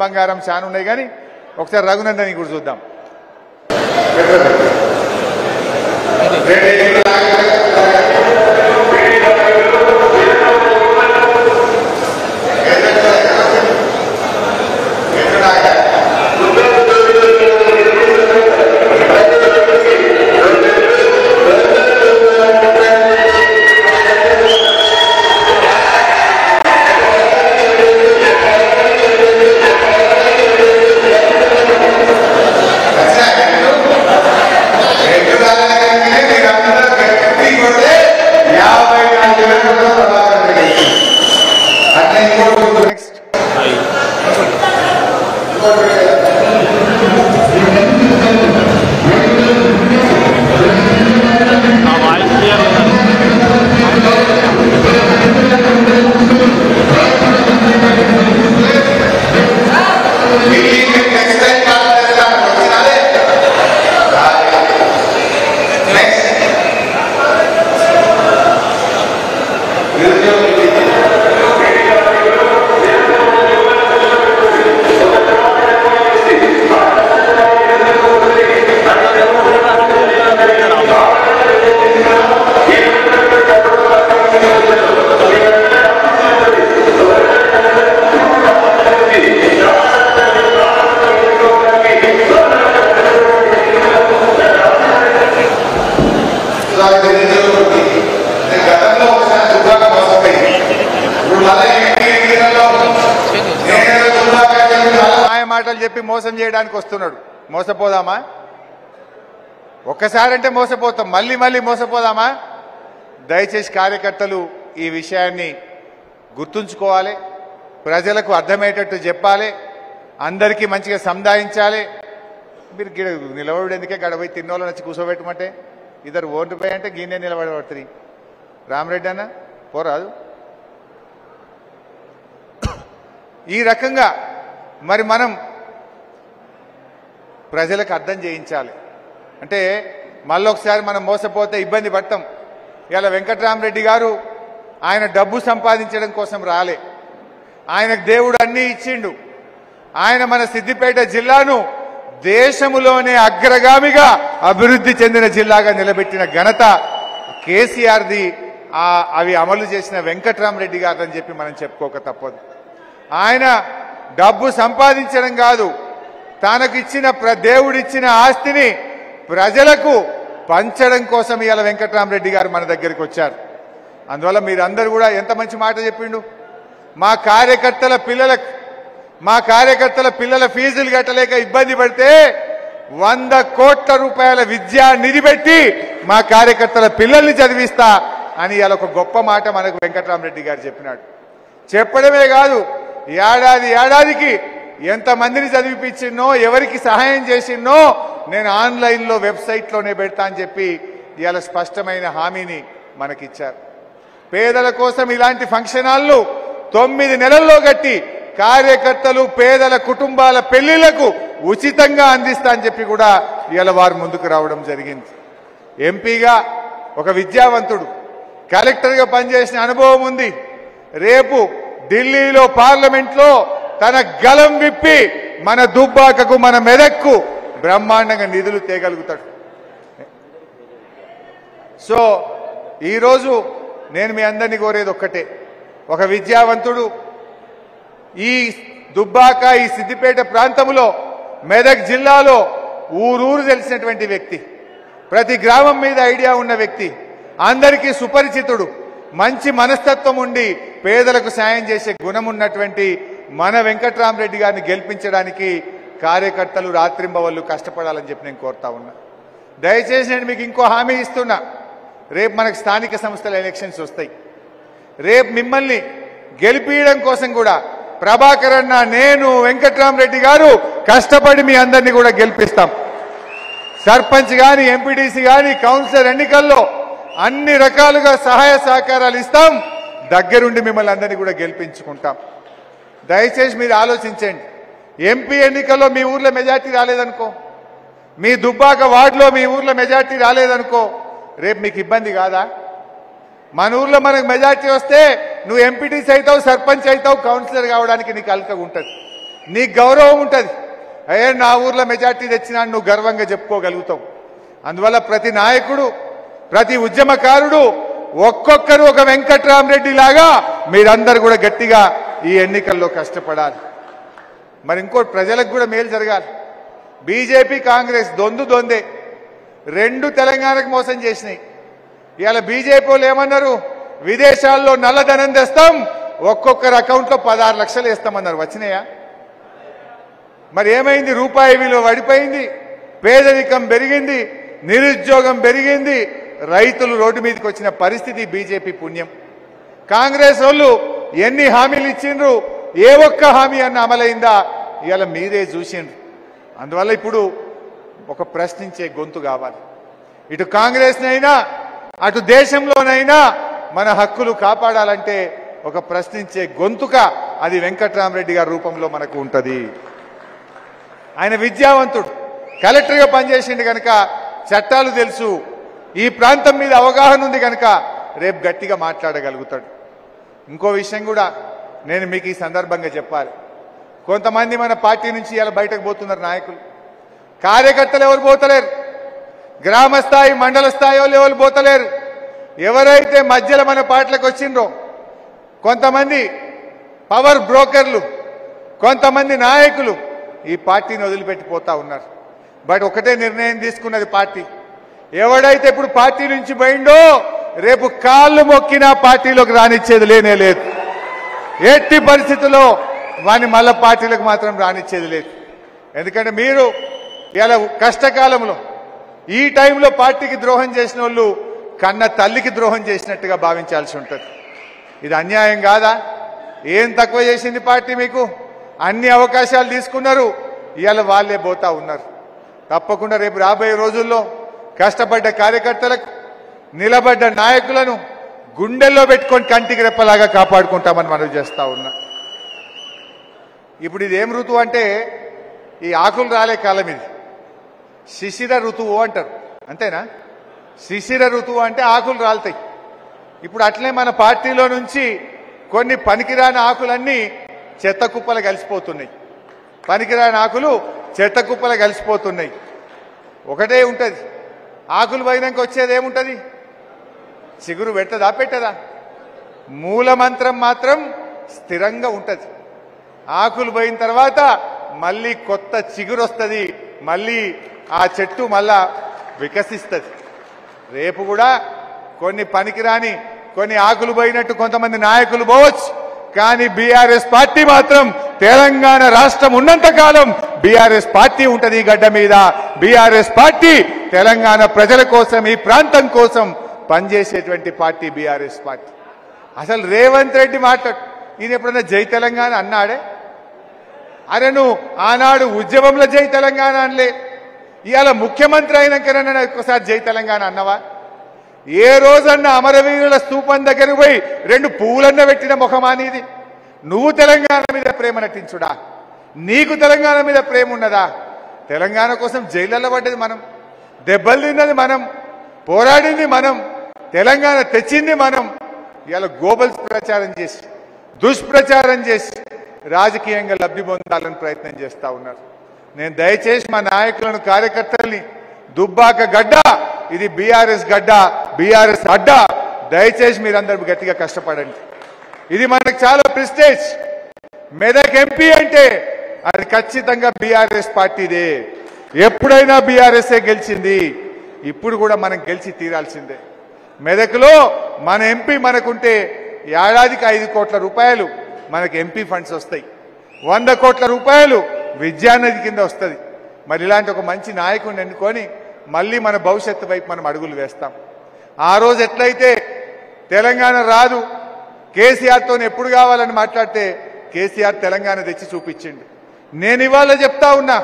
బంగారం చాలా ఉన్నాయి కానీ ఒకసారి రఘునందన్ కూడా చూద్దాం. మాటలు చెప్పి మోసం చేయడానికి వస్తున్నాడు. మోసపోదామా? ఒక్కసారి అంటే మోసపోతాం, మళ్ళీ మళ్ళీ మోసపోదామా? దయచేసి కార్యకర్తలు ఈ విషయాన్ని గుర్తుంచుకోవాలి, ప్రజలకు అర్థమయ్యేటట్టు చెప్పాలి, అందరికీ మంచిగా సంధాయించాలి. మీరు నిలబడి ఎందుకే గడబోయి తిన్నోళ్ళని వచ్చి కూర్చోబెట్టమంటే ఇద్దరు ఓటు పోయి అంటే గిన్నె నిలబడబడుతుంది. రామరెడ్డి అన్న పోరాదు. ఈ రకంగా మరి మనం ప్రజలకు అర్థం చేయించాలి. అంటే మళ్ళొకసారి మనం మోసపోతే ఇబ్బంది పడతాం. ఇలా వెంకట్రామరెడ్డి గారు ఆయన డబ్బు సంపాదించడం కోసం రాలే, ఆయనకు దేవుడు అన్నీ ఇచ్చిండు. ఆయన మన సిద్దిపేట జిల్లాను దేశములోనే అగ్రగామిగా అభివృద్ధి చెందిన జిల్లాగా నిలబెట్టిన ఘనత కేసీఆర్ది. అవి అమలు చేసిన వెంకట్రామరెడ్డి గారు అని చెప్పి మనం చెప్పుకోక తప్పదు. ఆయన డబ్బు సంపాదించడం కాదు, తనకు ఇచ్చిన దేవుడిచ్చిన ఆస్తిని ప్రజలకు పంచడం కోసం ఇవాళ వెంకట్రామరెడ్డి గారు మన దగ్గరికి వచ్చారు. అందువల్ల మీరందరూ కూడా ఎంత మంచి మాట చెప్పిండు. మా కార్యకర్తల పిల్లల ఫీజులు కట్టలేక ఇబ్బంది పడితే 100 కోట్ల రూపాయల విద్యా నిధి పెట్టి మా కార్యకర్తల పిల్లల్ని చదివిస్తా అని ఇవాళ ఒక గొప్ప మాట మనకు వెంకట్రామరెడ్డి గారు చెప్పినాడు. చెప్పడమే కాదు, ఏడాదికి ఎంతమందిని చదివిపించిన్నో, ఎవరికి సహాయం చేసిన్నో నేను ఆన్లైన్లో వెబ్సైట్లోనే పెడతా అని చెప్పి ఇవాళ స్పష్టమైన హామీని మనకిచ్చారు. పేదల కోసం ఇలాంటి ఫంక్షన్ హాల్ను 9 నెలల్లో కట్టి కార్యకర్తలు పేదల కుటుంబాల పెళ్లిళ్లకు ఉచితంగా అందిస్తా అని చెప్పి కూడా ఇవాళ వారు ముందుకు రావడం జరిగింది. ఎంపీగా ఒక విద్యావంతుడు, కలెక్టర్గా పనిచేసిన అనుభవం ఉంది. రేపు ఢిల్లీలో పార్లమెంట్లో తన గలం విప్పి మన దుబ్బాకకు మన మెదక్కు బ్రహ్మాండంగా నిధులు తేగలుగుతాడు. సో ఈరోజు నేను మీ అందరినీ కోరేది ఒక్కటే, ఒక విద్యావంతుడు ఈ దుబ్బాక ఈ సిద్దిపేట ప్రాంతంలో మెదక్ జిల్లాలో ఊరూరు తెలిసినటువంటి వ్యక్తి, ప్రతి గ్రామం మీద ఐడియా ఉన్న వ్యక్తి, అందరికీ సుపరిచితుడు, మంచి మనస్తత్వం ఉండి పేదలకు సాయం చేసే గుణం ఉన్నటువంటి మన వెంకట్రామరెడ్డి గారిని గెలిపించడానికి కార్యకర్తలు రాత్రింబవళ్ళు కష్టపడాలని చెప్పి నేను కోరుతా ఉన్నా. దయచేసి నేను మీకు ఇంకో హామీ ఇస్తున్నా, రేపు మనకు స్థానిక సంస్థల ఎలక్షన్స్ వస్తాయి. రేపు మిమ్మల్ని గెలిపించడం కోసం కూడా ప్రభాకర్ అన్న, నేను, వెంకట్రామరెడ్డి గారు కష్టపడి మీ అందరినీ కూడా గెలిపిస్తాం. సర్పంచ్ గాని, ఎంపీటీసీ గాని, కౌన్సిలర్ ఎన్నికల్లో అన్ని రకాలుగా సహాయ సహకారాలు ఇస్తాం. దగ్గరుండి మిమ్మల్ని అందరినీ కూడా గెలిపించుకుంటాం. దయచేసి మీరు ఆలోచించండి. ఎంపీ ఎన్నికల్లో మీ ఊర్లో మెజార్టీ రాలేదనుకో, మీ దుబ్బాక వార్డులో మీ ఊర్లో మెజార్టీ రాలేదనుకో, రేపు మీకు ఇబ్బంది కాదా? మన ఊర్లో మనకు మెజార్టీ వస్తే నువ్వు ఎంపీటీసీ అవుతావు, సర్పంచ్ అవుతావు, కౌన్సిలర్ కావడానికి నీకు అల్కగా ఉంటుంది. నీకు గౌరవం ఉంటుంది. అయ్యే నా ఊర్లో మెజార్టీ తెచ్చినా నువ్వు గర్వంగా చెప్పుకోగలుగుతావు. అందువల్ల ప్రతి నాయకుడు, ప్రతి ఉద్యమకారుడు ఒక్కొక్కరు ఒక వెంకట్రామరెడ్డి లాగా మీరందరూ కూడా గట్టిగా ఈ ఎన్నికల్లో కష్టపడాలి. మరి ఇంకోటి, ప్రజలకు కూడా మేలు జరగాలి. బీజేపీ కాంగ్రెస్ దొందే రెండు తెలంగాణకు మోసం చేసినాయి. ఇవాళ బీజేపీ వాళ్ళు ఏమన్నారు, విదేశాల్లో నల్లధనం తెస్తాం, ఒక్కొక్కరి అకౌంట్లో 16 లక్షలు వేస్తామన్నారు. వచ్చినాయా? మరి ఏమైంది? రూపాయి విలువ పడిపోయింది, పేదరికం పెరిగింది, నిరుద్యోగం పెరిగింది, రైతులు రోడ్డు మీదకి వచ్చిన పరిస్థితి బీజేపీ పుణ్యం. కాంగ్రెస్ వాళ్ళు ఎన్ని హామీలు ఇచ్చిండ్రు, ఏ ఒక్క హామీ అన్న అమలైందా? ఇవాళ మీరే చూసిండ్రు. అందువల్ల ఇప్పుడు ఒక ప్రశ్నించే గొంతు కావాలి. ఇటు కాంగ్రెస్నైనా అటు దేశంలోనైనా మన హక్కులు కాపాడాలంటే ఒక ప్రశ్నించే గొంతుక అది వెంకట్రామరెడ్డి గారి రూపంలో మనకు ఉంటుంది. ఆయన విద్యావంతుడు, కలెక్టర్గా పనిచేసిండు కనుక చట్టాలు తెలుసు, ఈ ప్రాంతం మీద అవగాహన ఉంది కనుక రేపు గట్టిగా మాట్లాడగలుగుతాడు. ఇంకో విషయం కూడా నేను మీకు ఈ సందర్భంగా చెప్పాలి. కొంతమంది మన పార్టీ నుంచి ఇలా బయటకు పోతున్నారు నాయకులు, కార్యకర్తలు ఎవరు పోతలేరు, గ్రామ స్థాయి మండల స్థాయి వాళ్ళు ఎవరు పోతలేరు. ఎవరైతే మధ్యలో మన పార్టీలకు వచ్చిండ్రో కొంతమంది పవర్ బ్రోకర్లు, కొంతమంది నాయకులు ఈ పార్టీని వదిలిపెట్టిపోతా ఉన్నారు. బట్ ఒకటే నిర్ణయం తీసుకున్నది పార్టీ, ఎవడైతే ఇప్పుడు పార్టీ నుంచి పోయిండో రేపు కాళ్ళు మొక్కినా పార్టీలోకి రానిచ్చేది లేనే లేదు. ఎట్టి పరిస్థితుల్లో వాని మళ్ళా పార్టీలకు మాత్రం రానిచ్చేది లేదు. ఎందుకంటే మీరు ఇలా కష్టకాలంలో ఈ టైంలో పార్టీకి ద్రోహం చేసిన వాళ్ళు కన్న తల్లికి ద్రోహం చేసినట్టుగా భావించాల్సి ఉంటుంది. ఇది అన్యాయం కాదా? ఏం తక్కువ చేసింది పార్టీ మీకు? అన్ని అవకాశాలు తీసుకున్నారు, ఇవాళ వాళ్ళే పోతా ఉన్నారు. తప్పకుండా రేపు రాబోయే రోజుల్లో కష్టపడ్డ కార్యకర్తలకు, నిలబడ్డ నాయకులను గుండెల్లో పెట్టుకొని కంటికి రెప్పలాగా కాపాడుకుంటామని మనం చేస్తా ఉన్నా. ఇప్పుడు ఇదేం ఋతువు అంటే ఈ ఆకులు రాలే కాలం, ఇది శిశిర ఋతువు అంటారు, అంతేనా? శిశిర ఋతువు అంటే ఆకులు రాలుతాయి. ఇప్పుడు అట్లే మన పార్టీలో నుంచి కొన్ని పనికిరాని ఆకులన్నీ చెత్త కుప్పలు కలిసిపోతున్నాయి. పనికిరాని ఆకులు చెత్త కుప్పలు కలిసిపోతున్నాయి. ఒకటే ఉంటుంది, ఆకులు పోయినాక వచ్చేది ఏముంటుంది? చిగురు పెట్టదా పెట్టదా? మూలమంత్రం మాత్రం స్థిరంగా ఉంటుంది. ఆకులు పోయిన తర్వాత మళ్ళీ కొత్త చిగురు వస్తుంది, మళ్ళీ ఆ చెట్టు మళ్ళా వికసిస్తుంది. రేపు కూడా కొన్ని పనికిరాని, కొన్ని ఆకులు పోయినట్టు కొంతమంది నాయకులు పోవచ్చు, కానీ బీఆర్ఎస్ పార్టీ మాత్రం తెలంగాణ రాష్ట్రం ఉన్నంత కాలం బీఆర్ఎస్ పార్టీ ఉంటది ఈ గడ్డ మీద. బీఆర్ఎస్ పార్టీ తెలంగాణ ప్రజల కోసం, ఈ ప్రాంతం కోసం పనిచేసేటువంటి పార్టీ బీఆర్ఎస్ పార్టీ. అసలు రేవంత్ రెడ్డి మాట్లాడు, ఈయన ఎప్పుడన్నా జై తెలంగాణ అన్నాడే? అరే నువ్వు ఆనాడు ఉద్యమంలో జై తెలంగాణ అనలే, ఇవాళ ముఖ్యమంత్రి అయినాకనన్నా ఒక్కసారి జై తెలంగాణ అన్నవా? ఏ రోజన్నా అమరవీరుల స్తూపం దగ్గరికి పోయి 2 పువ్వులన్న పెట్టిన ముఖమానిది? నువ్వు తెలంగాణ మీద ప్రేమ నటించుడా? నీకు తెలంగాణ మీద ప్రేమ ఉన్నదా? తెలంగాణ కోసం జైళ్ళలో పడ్డది మనం, దెబ్బలు తిన్నది మనం, పోరాడింది మనం, తెలంగాణ తెచ్చింది మనం. ఇవాళ గోబల్స్ ప్రచారం చేసి, దుష్ప్రచారం చేసి రాజకీయంగా లబ్ధి పొందాలని ప్రయత్నం చేస్తా ఉన్నారు. నేను దయచేసి మా నాయకులను, కార్యకర్తల్ని, దుబ్బాక గడ్డ ఇది బీఆర్ఎస్ గడ్డ, బీఆర్ఎస్ అడ్డ, దయచేసి మీరందరూ గట్టిగా కష్టపడండి. ఇది మనకు చాలా ప్రెస్టేజ్. మెదక్ ఎంపీ అంటే అది ఖచ్చితంగా బీఆర్ఎస్ పార్టీదే. ఎప్పుడైనా బీఆర్ఎస్ఏ గెలిచింది, ఇప్పుడు కూడా మనం గెలిచి తీరాల్సిందే. మెదక్లో మన ఎంపీ మనకుంటే ఏడాదికి 5 కోట్ల రూపాయలు మనకు ఎంపీ ఫండ్స్ వస్తాయి, 100 కోట్ల రూపాయలు విద్యానిధి కింద వస్తుంది. మరి ఇలాంటి ఒక మంచి నాయకుడిని ఎన్నుకొని మళ్ళీ మన భవిష్యత్తు వైపు మనం అడుగులు వేస్తాం. ఆ రోజు ఎట్లయితే తెలంగాణ రాదు, కేసీఆర్తో ఎప్పుడు కావాలని మాట్లాడితే కేసీఆర్ తెలంగాణ తెచ్చి చూపించిండు. నేను ఇవాళ చెప్తా ఉన్నా,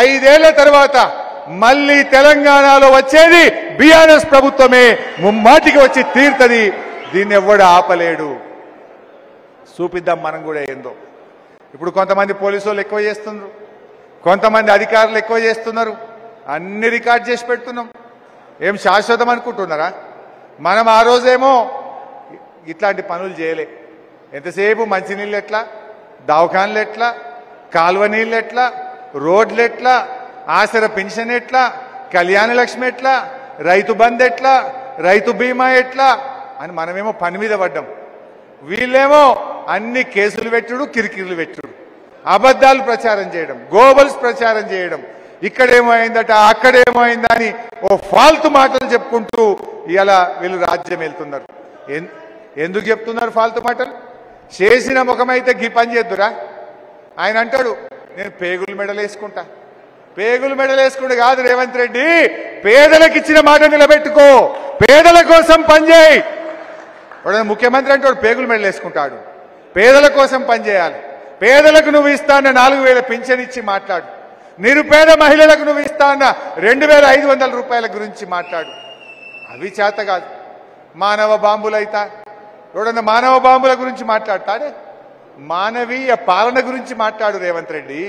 5 ఏళ్ల తర్వాత మళ్ళీ తెలంగాణలో వచ్చేది బీఆర్ఎస్ ప్రభుత్వమే, ముమ్మాటికి వచ్చి తీరుతుంది. దీన్ని ఎవ్వడు ఆపలేడు. చూపిద్దాం మనం కూడా ఏందో. ఇప్పుడు కొంతమంది పోలీసు వాళ్ళు ఎక్కువ చేస్తున్నారు, కొంతమంది అధికారులు ఎక్కువ చేస్తున్నారు, అన్ని రికార్డ్ చేసి పెడుతున్నాం. ఏం శాశ్వతం అనుకుంటున్నారా? మనం ఆ రోజేమో ఇట్లాంటి పనులు చేయలే. ఎంతసేపు మంచినీళ్ళు ఎట్లా, దవాఖాన్లు ఎట్లా, కాలువ నీళ్ళు ఎట్లా, రోడ్లు ఎట్లా, ఆసర పెన్షన్ ఎట్లా, కళ్యాణ లక్ష్మి ఎట్లా, రైతు బంద్ ఎట్లా, రైతు బీమా ఎట్లా అని మనమేమో పని మీద పడ్డాం. వీళ్ళేమో అన్ని కేసులు పెట్టుడు, కిరికిరులు పెట్టుడు, అబద్ధాలు ప్రచారం చేయడం, గోబల్స్ ప్రచారం చేయడం, ఇక్కడేమో అయిందట అక్కడేమో అయిందా అని ఓ ఫాల్తు మాటలు చెప్పుకుంటూ ఇలా వీళ్ళు రాజ్యం వెళ్తున్నారు. ఎందుకు చెప్తున్నారు ఫాల్తు మాటలు? చేసిన ముఖమైతే గీ పని చేద్దురా. ఆయన అంటాడు నేను పేగులు మెడలేసుకుంటా. పేగులు మెడలేసుకుంటే కాదు రేవంత్ రెడ్డి, పేదలకు ఇచ్చిన మాట నిలబెట్టుకో, పేదల కోసం పనిచేయి. ముఖ్యమంత్రి అంటే వాడు పేగులు మెడలేసుకుంటాడు. పేదల కోసం పనిచేయాలి. పేదలకు నువ్వు ఇస్తా అన్న 4000 పింఛన్ ఇచ్చి మాట్లాడు. నిరుపేద మహిళలకు నువ్వు ఇస్తా అన్న 2500 రూపాయల గురించి మాట్లాడు. అవి చేత కాదు. మానవ బాంబులైతా ఎవడన్నా మానవ బాంబుల గురించి మాట్లాడతాడే? మానవీయ పాలన గురించి మాట్లాడు రేవంత్ రెడ్డి.